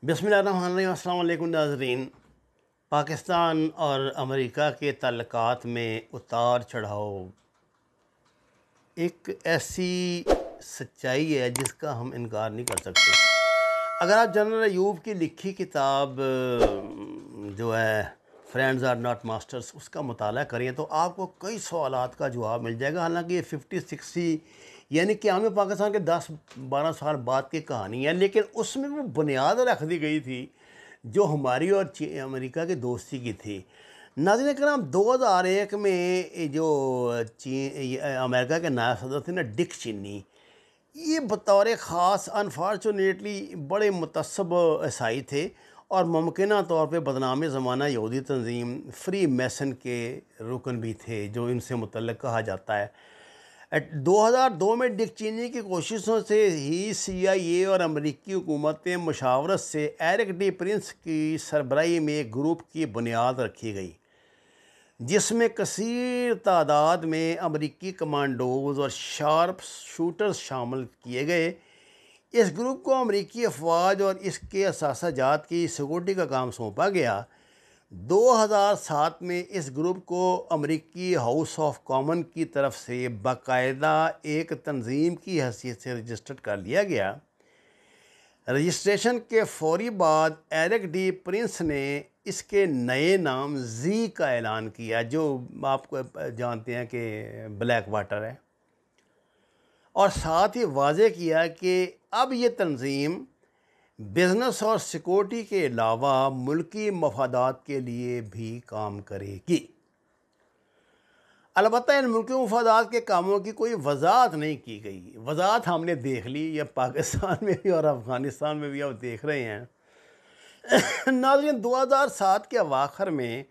بسم اللہ الرحمن الرحیم۔ السلام علیکم ناظرین۔ پاکستان اور امریکہ کے تعلقات میں اتار چڑھاؤ ایک ایسی سچائی ہے جس کا ہم انکار نہیں کر سکتے۔ اگر آپ جنرل ایوب کی لکھی کتاب جو ہے فرینڈز آر ناٹ ماسٹرز اس کا مطالعہ کریں تو آپ کو کئی سوالات کا جواب مل جائے گا۔ حالانکہ یہ 50-60 یعنی قیام پاکستان کے 10-12 سال بعد کی کہانی ہے، لیکن اس میں وہ بنیاد رکھ دی گئی تھی جو ہماری اور امریکہ کی دوستی کی تھی۔ ناظرین کرام، 2001 میں جو امریکہ کے نائب صدر تھے نا ڈک چینی، یہ بطور خاص انفارچونیٹلی بڑے متعصب عیسائی تھے اور ممکنہ طور پہ بدنام زمانہ یہودی تنظیم فری میسن کے رکن بھی تھے، جو ان سے متعلق کہا جاتا ہے۔ 2002 میں ڈک چینی کی کوششوں سے ہی CIA اور امریکی حکومت مشاورت سے ایرک ڈی پرنس کی سربراہی میں ایک گروپ کی بنیاد رکھی گئی جس میں کثیر تعداد میں امریکی کمانڈوز اور شارپ شوٹرز شامل کیے گئے۔ اس گروپ کو امریکی افواج اور اس کے اثاثہ جات کی سیکورٹی کا کام سونپا گیا۔ 2007 میں اس گروپ کو امریکی ہاؤس آف کامن کی طرف سے باقاعدہ ایک تنظیم کی حیثیت سے رجسٹرڈ کر لیا گیا۔ رجسٹریشن کے فوری بعد ایرک ڈی پرنس نے اس کے نئے نام زی کا اعلان کیا، جو آپ کو جانتے ہیں کہ بلیک واٹر ہے، اور ساتھ ہی واضح کیا کہ اب یہ تنظیم بزنس اور سیکورٹی کے علاوہ ملکی مفادات کے لیے بھی کام کرے گی۔ البتہ ان ملکی مفادات کے کاموں کی کوئی وضاحت نہیں کی گئی۔ وضاحت ہم نے دیکھ لی، یا پاکستان میں بھی اور افغانستان میں بھی آپ دیکھ رہے ہیں۔ ناظرین، 2007 کے اواخر میں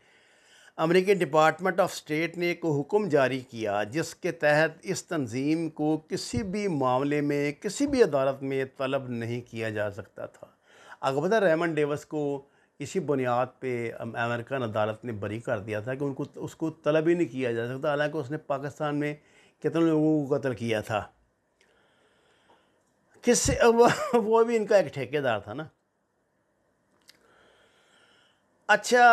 امریکی ڈپارٹمنٹ آف اسٹیٹ نے ایک حکم جاری کیا جس کے تحت اس تنظیم کو کسی بھی معاملے میں کسی بھی عدالت میں طلب نہیں کیا جا سکتا تھا۔ آپ کو پتہ ہے ریمنڈ ڈیوس کو اسی بنیاد پہ امریکن عدالت نے بری کر دیا تھا کہ اس کو طلب ہی نہیں کیا جا سکتا، حالانکہ اس نے پاکستان میں کتنے لوگوں کو قتل کیا تھا۔ کس سے وہ بھی ان کا ایک ٹھیکیدار تھا نا۔ اچھا،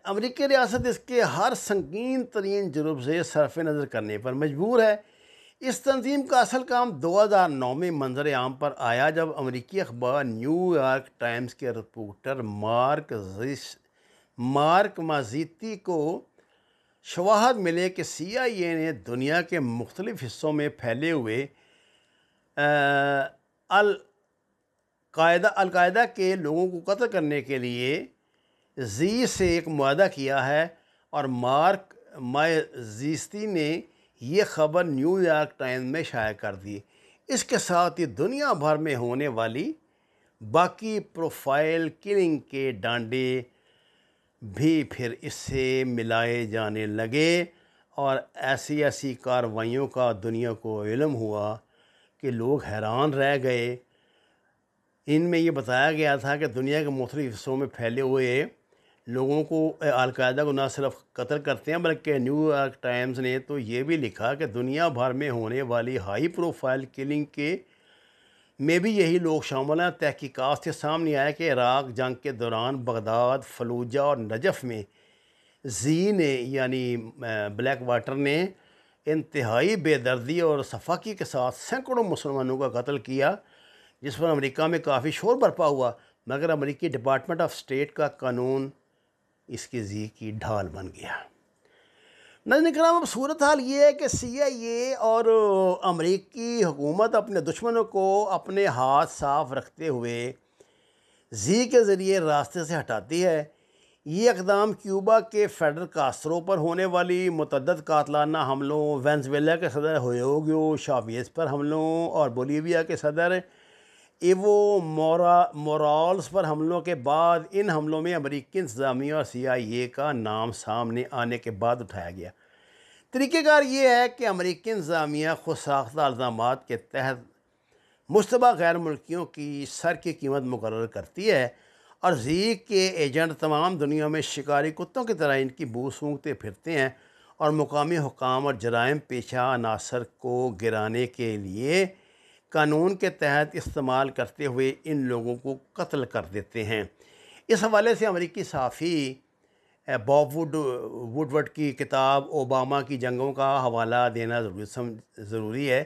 امریکی ریاست اس کے ہر سنگین ترین جرم سے صرف نظر کرنے پر مجبور ہے۔ اس تنظیم کا اصل کام 2009 میں منظر عام پر آیا جب امریکی اخبار نیو یارک ٹائمز کے رپورٹر مارک مازیتی کو شواہد ملے کہ CIA نے دنیا کے مختلف حصوں میں پھیلے ہوئے القاعدہ کے لوگوں کو قتل کرنے کے لیے زی سے ایک معاہدہ کیا ہے، اور مارک مازیتی نے یہ خبر نیو یارک ٹائمز میں شائع کر دی۔ اس کے ساتھ ہی دنیا بھر میں ہونے والی باقی پروفائل کلنگ کے ڈانڈے بھی پھر اس سے ملائے جانے لگے، اور ایسی کارروائیوں کا دنیا کو علم ہوا کہ لوگ حیران رہ گئے۔ ان میں یہ بتایا گیا تھا کہ دنیا کے مختلف حصوں میں پھیلے ہوئے لوگوں کو القاعدہ کو نہ صرف قتل کرتے ہیں، بلکہ نیو یارک ٹائمز نے تو یہ بھی لکھا کہ دنیا بھر میں ہونے والی ہائی پروفائل کلنگ کے میں بھی یہی لوگ شامل ہیں۔ تحقیقات سے سامنے آیا کہ عراق جنگ کے دوران بغداد، فلوجہ اور نجف میں زی نے یعنی بلیک واٹر نے انتہائی بے دردی اور صفاقی کے ساتھ سینکڑوں مسلمانوں کا قتل کیا، جس پر امریکہ میں کافی شور برپا ہوا، مگر امریکی ڈپارٹمنٹ آف اسٹیٹ کا قانون اس کی زی کی ڈھال بن گیا۔ ناظرین کرام، اب صورتحال یہ ہے کہ CIA اور امریکی حکومت اپنے دشمنوں کو اپنے ہاتھ صاف رکھتے ہوئے زی کے ذریعے راستے سے ہٹاتی ہے۔ یہ اقدام کیوبا کے فیڈرل کاسترو پر ہونے والی متعدد قاتلانہ حملوں، وینزویلا کے صدر ہیوگو شاویز پر حملوں اور بولیویا کے صدر ایوو مورالز پر حملوں کے بعد، ان حملوں میں امریکی انتظامیہ اور CIA کا نام سامنے آنے کے بعد اٹھایا گیا۔ طریقہ کار یہ ہے کہ امریکی انتظامیہ خود ساختہ الزامات کے تحت مشتبہ غیر ملکیوں کی سر کی قیمت مقرر کرتی ہے، اور زی کے ایجنٹ تمام دنیا میں شکاری کتوں کی طرح ان کی بو سونگھتے پھرتے ہیں اور مقامی حکام اور جرائم پیشہ عناصر کو گرانے کے لیے قانون کے تحت استعمال کرتے ہوئے ان لوگوں کو قتل کر دیتے ہیں۔ اس حوالے سے امریکی صحافی باب ووڈورڈ کی کتاب اوباما کی جنگوں کا حوالہ دینا ضروری ہے،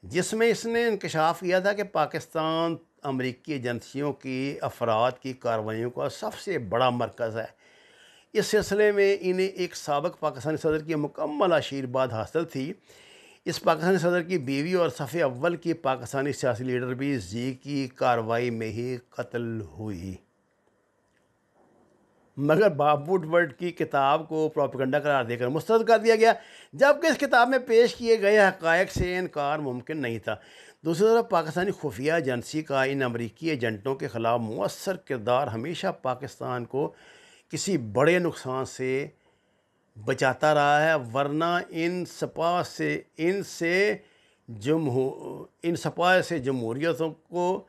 جس میں اس نے انکشاف کیا تھا کہ پاکستان امریکی ایجنسیوں کی افراد کی کارروائیوں کا سب سے بڑا مرکز ہے۔ اس سلسلے میں انہیں ایک سابق پاکستانی صدر کی مکمل آشیرواد حاصل تھی۔ اس پاکستانی صدر کی بیوی اور صف اول کی پاکستانی سیاسی لیڈر بھی زی کی کارروائی میں ہی قتل ہوئی، مگر باب ووڈورڈ کی کتاب کو پروپیگنڈا قرار دے کر مسترد کر دیا گیا، جبکہ اس کتاب میں پیش کیے گئے حقائق سے انکار ممکن نہیں تھا۔ دوسری طرف پاکستانی خفیہ ایجنسی کا ان امریکی ایجنٹوں کے خلاف مؤثر کردار ہمیشہ پاکستان کو کسی بڑے نقصان سے بچاتا رہا ہے، ورنہ ان سپاہ سے جمہوریتوں کو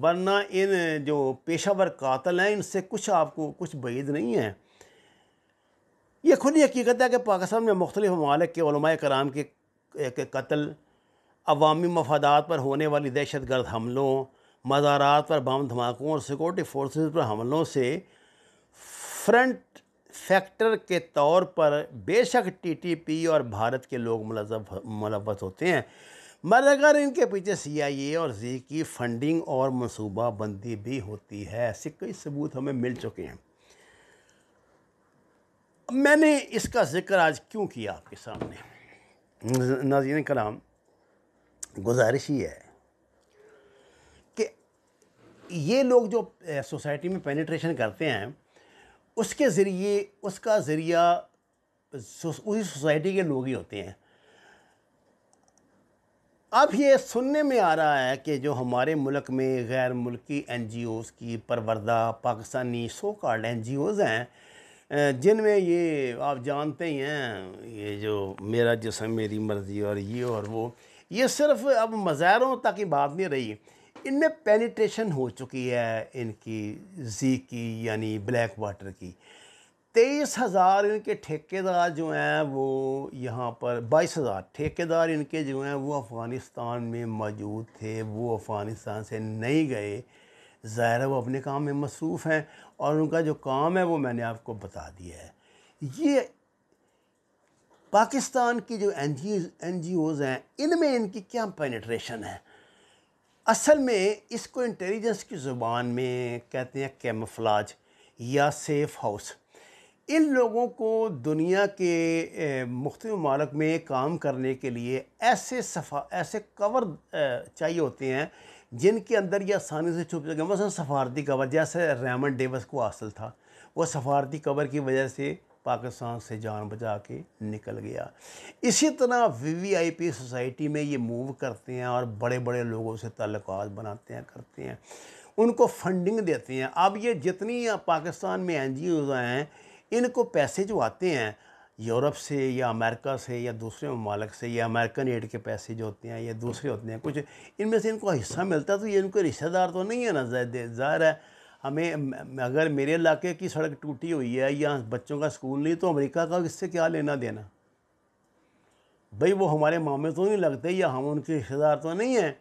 ورنہ ان جو پیشہ ور قاتل ہیں ان سے آپ کو کچھ بعید نہیں ہے۔ یہ کھلی حقیقت ہے کہ پاکستان میں مختلف ممالک کے علماء کرام کے قتل، عوامی مفادات پر ہونے والی دہشت گرد حملوں، مزارات پر بم دھماکوں اور سیکورٹی فورسز پر حملوں سے فرنٹ فیکٹر کے طور پر بے شک ٹی ٹی پی اور بھارت کے لوگ ملوث ہوتے ہیں، مگر ان کے پیچھے سی آئی اے اور زی کی فنڈنگ اور منصوبہ بندی بھی ہوتی ہے۔ ایسے کئی ثبوت ہمیں مل چکے ہیں۔ میں نے اس کا ذکر آج کیوں کیا آپ کے سامنے؟ ناظرین کرام، گزارش یہ ہے کہ یہ لوگ جو سوسائٹی میں پینیٹریشن کرتے ہیں اس کا ذریعہ اسی سوسائٹی کے لوگ ہی ہوتے ہیں۔ اب یہ سننے میں آ رہا ہے کہ جو ہمارے ملک میں غیر ملکی این جی اوز کی پروردہ Pakistani so called N G Os ہیں، جن میں یہ آپ جانتے ہی ہیں، یہ جو میرا جسم میری مرضی اور وہ یہ صرف اب مظاہروں تک کی بات نہیں رہی، ان میں پینیٹریشن ہو چکی ہے ان کی زی کی یعنی بلیک واٹر کی۔ 23,000 ان کے ٹھیکیدار جو ہیں وہ یہاں پر 22,000 ٹھیکیدار ان کے جو ہیں وہ افغانستان میں موجود تھے، وہ افغانستان سے نہیں گئے، ظاہر ہے وہ اپنے کام میں مصروف ہیں، اور ان کا جو کام ہے وہ میں نے آپ کو بتا دیا ہے۔ یہ پاکستان کی جو این جی اوز ہیں ان میں ان کی کیا پینیٹریشن ہے؟ اصل میں اس کو انٹیلیجنس کی زبان میں کہتے ہیں کیموفلاج یا سیف ہاؤس۔ ان لوگوں کو دنیا کے مختلف ممالک میں کام کرنے کے لیے ایسے کور چاہیے ہوتے ہیں جن کے اندر یہ آسانی سے چھپ سکے، مثلا سفارتی کور، جیسے ریمنڈ ڈیوس کو حاصل تھا، وہ سفارتی کور کی وجہ سے پاکستان سے جان بچا کے نکل گیا۔ اسی طرح وی وی آئی پی سوسائٹی میں یہ موو کرتے ہیں اور بڑے بڑے لوگوں سے تعلقات بناتے ہیں، کرتے ہیں، ان کو فنڈنگ دیتے ہیں۔ اب یہ جتنی پاکستان میں این جی اوز ہیں ان کو پیسے جو آتے ہیں یورپ سے یا امریکہ سے یا دوسرے ممالک سے، یا امریکن ایڈ کے پیسے جو ہوتے ہیں یا دوسرے ہوتے ہیں، کچھ ان میں سے ان کو حصہ ملتا ہے، تو یہ ان کو رشتہ دار تو نہیں ہے نا۔ ظاہر ہے ہمیں اگر میرے علاقے کی سڑک ٹوٹی ہوئی ہے یا بچوں کا سکول نہیں، تو امریکہ کا اس سے کیا لینا دینا؟ بھئی وہ ہمارے مامے تو نہیں لگتے یا ہم ان کے رشتہ دار تو نہیں ہیں۔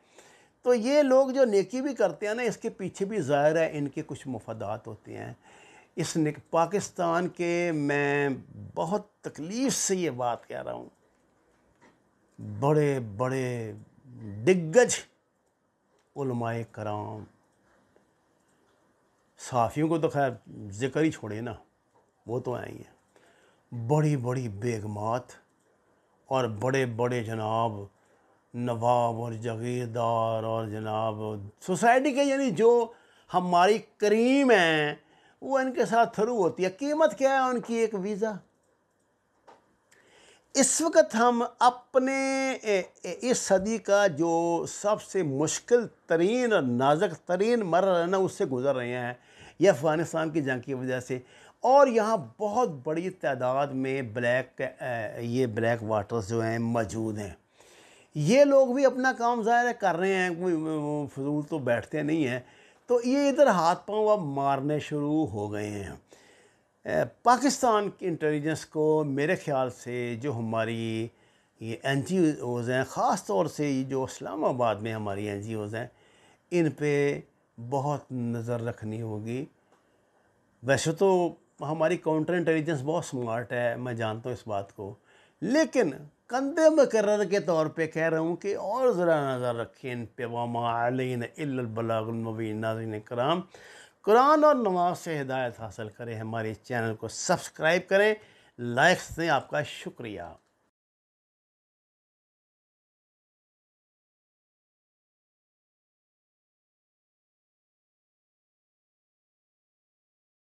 تو یہ لوگ جو نیکی بھی کرتے ہیں نا، اس کے پیچھے بھی ظاہر ہے ان کے کچھ مفادات ہوتے ہیں۔ پاکستان کے میں بہت تکلیف سے یہ بات کہہ رہا ہوں، بڑے بڑے دگج علماء کرام، صحافیوں کو تو خیر ذکر ہی چھوڑے نا، وہ تو آئی ہیں، بڑی بڑی بیگمات اور بڑے بڑے جناب نواب اور جاگیردار اور جناب سوسائٹی کے، یعنی جو ہماری کریم ہیں، وہ ان کے ساتھ تھرو ہوتی ہے۔ قیمت کیا ہے ان کی؟ ایک ویزا۔ اس وقت ہم اپنے اس صدی کا جو سب سے مشکل ترین اور نازک ترین مرحلہ ہے نا، اس سے گزر رہے ہیں، یہ افغانستان کی جنگ کی وجہ سے، اور یہاں بہت بڑی تعداد میں یہ بلیک واٹرز جو ہیں موجود ہیں۔ یہ لوگ بھی اپنا کام ظاہر کر رہے ہیں، کوئی فضول تو بیٹھتے نہیں ہیں، تو یہ ادھر ہاتھ پاؤں اب مارنے شروع ہو گئے ہیں۔ پاکستان کی انٹیلیجنس کو میرے خیال سے جو ہماری یہ این جی اوز ہیں، خاص طور سے یہ جو اسلام آباد میں ہماری این جی اوز ہیں، ان پہ بہت نظر رکھنی ہوگی۔ ویسے تو ہماری کاؤنٹر انٹیلیجنس بہت سمارٹ ہے، میں جانتا ہوں اس بات کو، لیکن کندے مقرر کے طور پہ کہہ رہا ہوں کہ اور ذرا نظر رکھیں ان پہ۔ وَمَا عَلَيْنَا إِلَّا الْبَلَاغُ الْمُبِينُ۔ ناظرین کرام، قرآن اور نماز سے ہدایت حاصل کریں، ہمارے چینل کو سبسکرائب کریں، لائکس دیں۔ آپ کا شکریہ۔